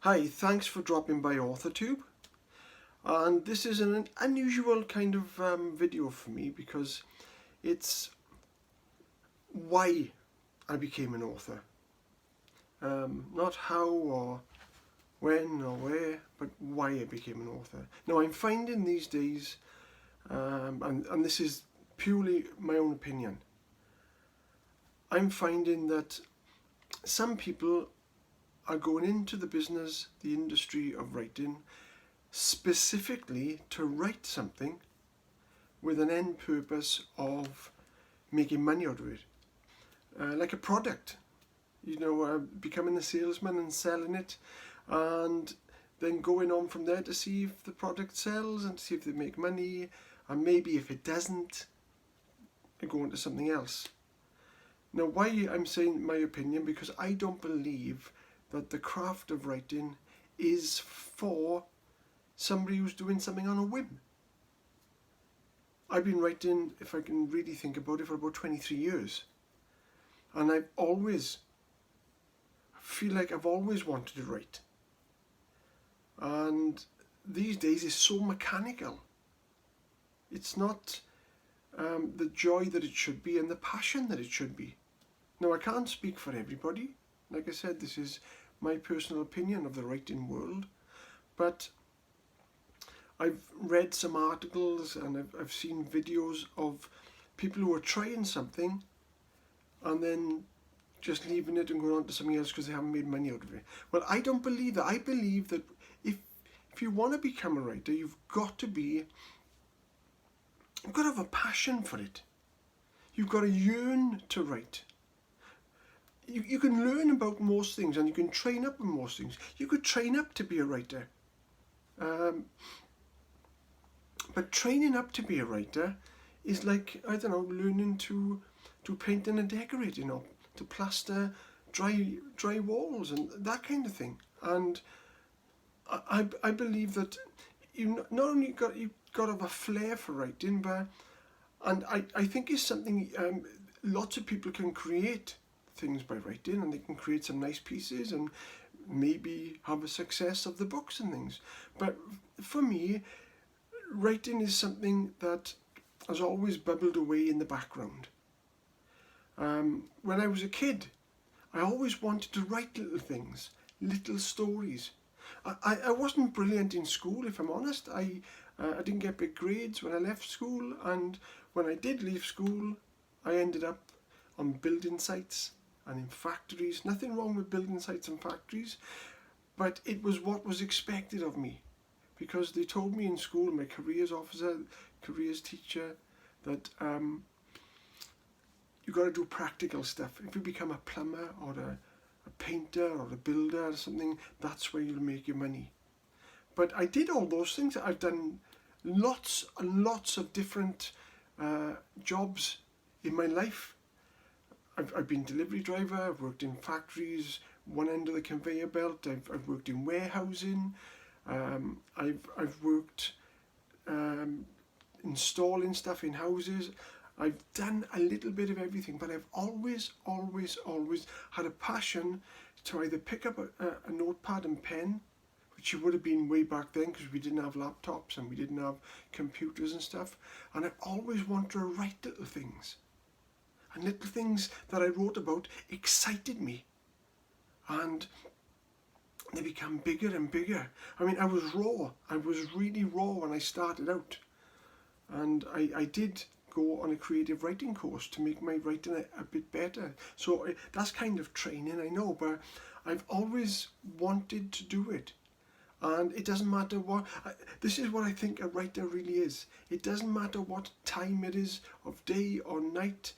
Hi, thanks for dropping by AUTHORTUBE. And this is an unusual kind of video for me because it's why I became an author. Not how or when or where, but why I became an author. Now I'm finding these days, and this is purely my own opinion, I'm finding that some people are going into the business, the industry of writing, specifically to write something with an end purpose of making money out of it. Like a product, becoming a salesman and selling it, and then going on from there to see if the product sells and to see if they make money, and maybe if it doesn't, go into something else. Now, why I'm saying my opinion, because I don't believe that the craft of writing is for somebody who's doing something on a whim. I've been writing, if I can really think about it, for about 23 years. And I feel like I've always wanted to write. And these days it's so mechanical. It's not the joy that it should be and the passion that it should be. Now, I can't speak for everybody. Like I said, this is my personal opinion of the writing world. But I've read some articles and I've seen videos of people who are trying something and then just leaving it and going on to something else because they haven't made money out of it. Well, I don't believe that. I believe that if you want to become a writer, you've got to have a passion for it. You've got to yearn to write. You can learn about most things and you can train up in most things. You could train up to be a writer. But training up to be a writer is like, I don't know, learning to painting and decorating, or to plaster dry walls and that kind of thing. And I believe that you not only you've got to have a flair for writing, and I think it's something lots of people can create things by writing, and they can create some nice pieces and maybe have a success of the books and things. But for me, writing is something that has always bubbled away in the background. When I was a kid, I always wanted to write little things, little stories. I wasn't brilliant in school, if I'm honest. I didn't get big grades when I left school, and when I did leave school, I ended up on building sites and in factories. Nothing wrong with building sites and factories, but it was what was expected of me, because they told me in school, my careers officer, careers teacher, that you got to do practical stuff. If you become a plumber or a painter or a builder or something, that's where you'll make your money. But I did all those things. I've done lots and lots of different jobs in my life. I've been delivery driver, I've worked in factories, one end of the conveyor belt, I've worked in warehousing, I've worked installing stuff in houses. I've done a little bit of everything, but I've always had a passion to either pick up a notepad and pen, which it would have been way back then because we didn't have laptops and we didn't have computers and stuff, and I always wanted to write little things. And little things that I wrote about excited me. And they become bigger and bigger. I mean, I was raw. I was really raw when I started out. And I did go on a creative writing course to make my writing a bit better. So that's kind of training, I know, but I've always wanted to do it. And it doesn't matter what, this is what I think a writer really is. It doesn't matter what time it is of day or night.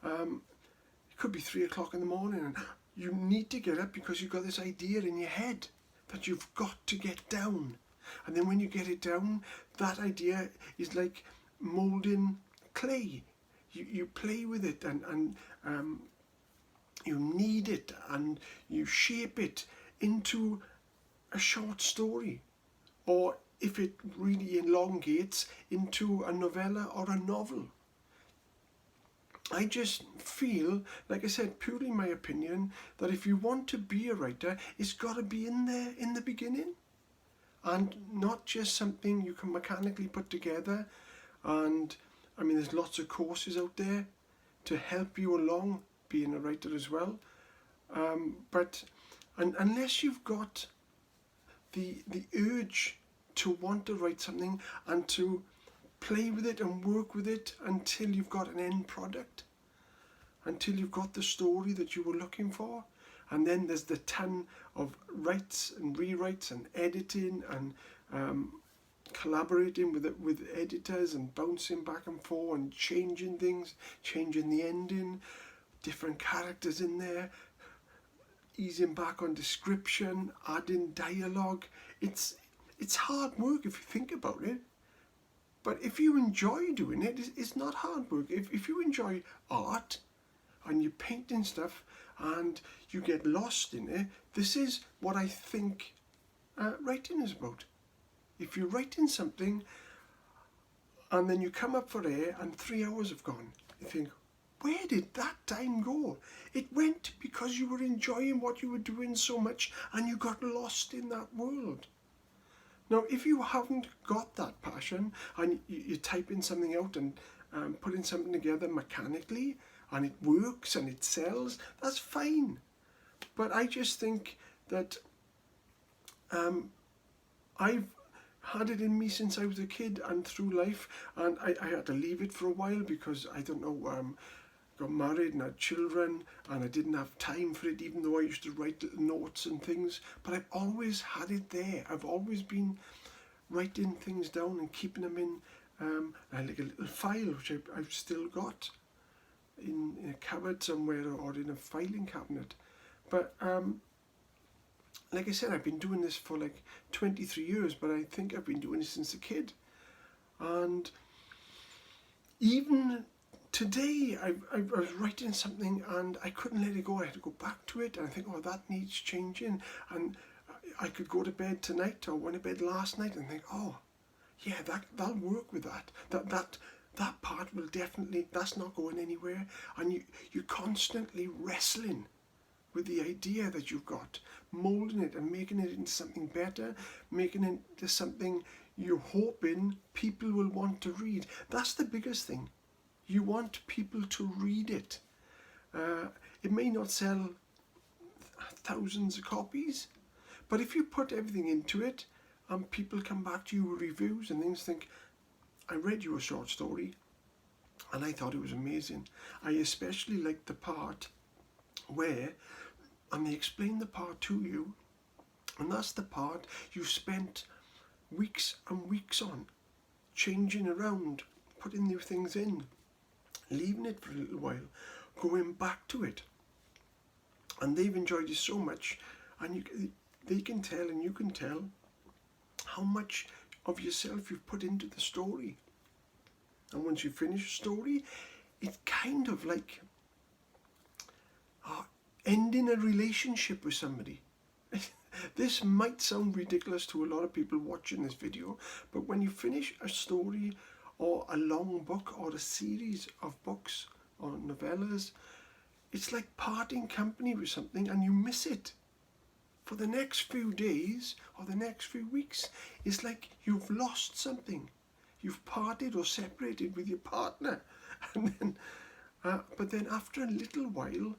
It could be 3 o'clock in the morning and you need to get up because you've got this idea in your head that you've got to get down. And then when you get it down, that idea is like moulding clay. You play with it and you knead it and you shape it into a short story, or if it really elongates, into a novella or a novel. I just feel, like I said, purely my opinion, that if you want to be a writer, it's got to be in there in the beginning, and not just something you can mechanically put together. And I mean, there's lots of courses out there to help you along being a writer as well. But unless you've got the urge to want to write something and to play with it and work with it until you've got an end product, until you've got the story that you were looking for. And then there's the ton of writes and rewrites and editing and collaborating with editors and bouncing back and forth and changing things, changing the ending, different characters in there, easing back on description, adding dialogue. It's hard work if you think about it. But if you enjoy doing it, it's not hard work. If you enjoy art and you're painting stuff and you get lost in it, this is what I think writing is about. If you're writing something and then you come up for air and 3 hours have gone, you think, where did that time go? It went because you were enjoying what you were doing so much and you got lost in that world. Now, if you haven't got that passion and you're typing something out and putting something together mechanically and it works and it sells, that's fine. But I just think that I've had it in me since I was a kid and through life, and I had to leave it for a while because, I don't know, got married and had children and I didn't have time for it, even though I used to write little notes and things. But I've always had it there. I've always been writing things down and keeping them in like a little file, which I've still got in a cupboard somewhere or in a filing cabinet. But like I said, I've been doing this for like 23 years, but I think I've been doing it since a kid. And even today, I was writing something and I couldn't let it go. I had to go back to it and I think, oh, that needs changing. And I could go to bed tonight or went to bed last night and think, oh, yeah, that'll work with that. That part will definitely, that's not going anywhere. And you're constantly wrestling with the idea that you've got, moulding it and making it into something better, making it into something you're hoping people will want to read. That's the biggest thing. You want people to read it. It may not sell thousands of copies, but if you put everything into it and people come back to you with reviews and things, think, I read you a short story and I thought it was amazing. I especially liked the part where, and they explain the part to you, and that's the part you spent weeks and weeks on, changing around, putting new things in, leaving it for a little while, going back to it. And they've enjoyed it so much, and they can tell and you can tell how much of yourself you've put into the story. And once you finish a story, it's kind of like ending a relationship with somebody. This might sound ridiculous to a lot of people watching this video, but when you finish a story or a long book or a series of books or novellas, it's like parting company with something and you miss it. For the next few days or the next few weeks, it's like you've lost something. You've parted or separated with your partner. And then, but then after a little while,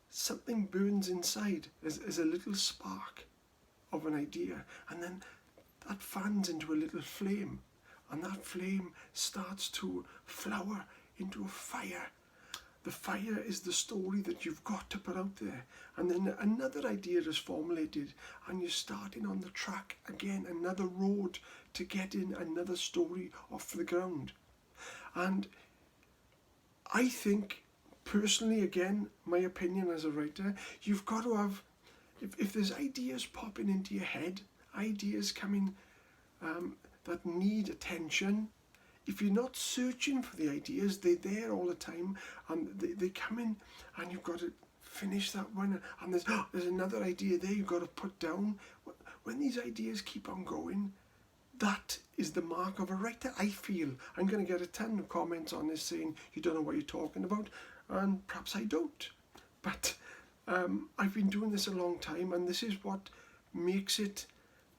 something burns inside as a little spark of an idea, and then that fans into a little flame, and that flame starts to flower into a fire. The fire is the story that you've got to put out there, and then another idea is formulated and you're starting on the track again, another road to get in another story off the ground. And I think, personally, again, my opinion as a writer, you've got to have, if there's ideas popping into your head, ideas coming that need attention, if you're not searching for the ideas, they're there all the time and they come in and you've got to finish that one, and there's another idea there you've got to put down. When these ideas keep on going, that is the mark of a writer, I feel. I'm going to get a ton of comments on this saying you don't know what you're talking about, and perhaps I don't. But I've been doing this a long time, and this is what makes it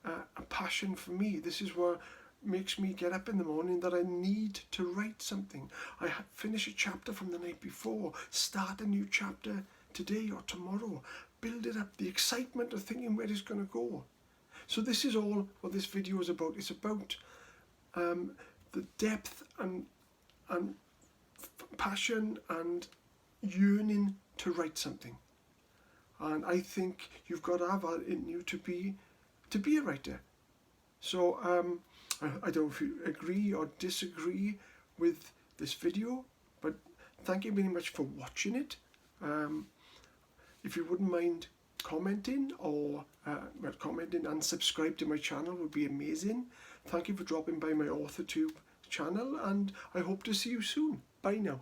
a passion for me. This is what makes me get up in the morning, that I need to write something. I finish a chapter from the night before, start a new chapter today or tomorrow, build it up, the excitement of thinking where it's going to go. So this is all what this video is about. It's about the depth and passion and yearning to write something. And I think you've got to have that in you to be a writer. So I don't know if you agree or disagree with this video, but thank you very much for watching it. If you wouldn't mind commenting or commenting and subscribe to my channel would be amazing. Thank you for dropping by my AUTHORTUBE channel, and I hope to see you soon. Bye now.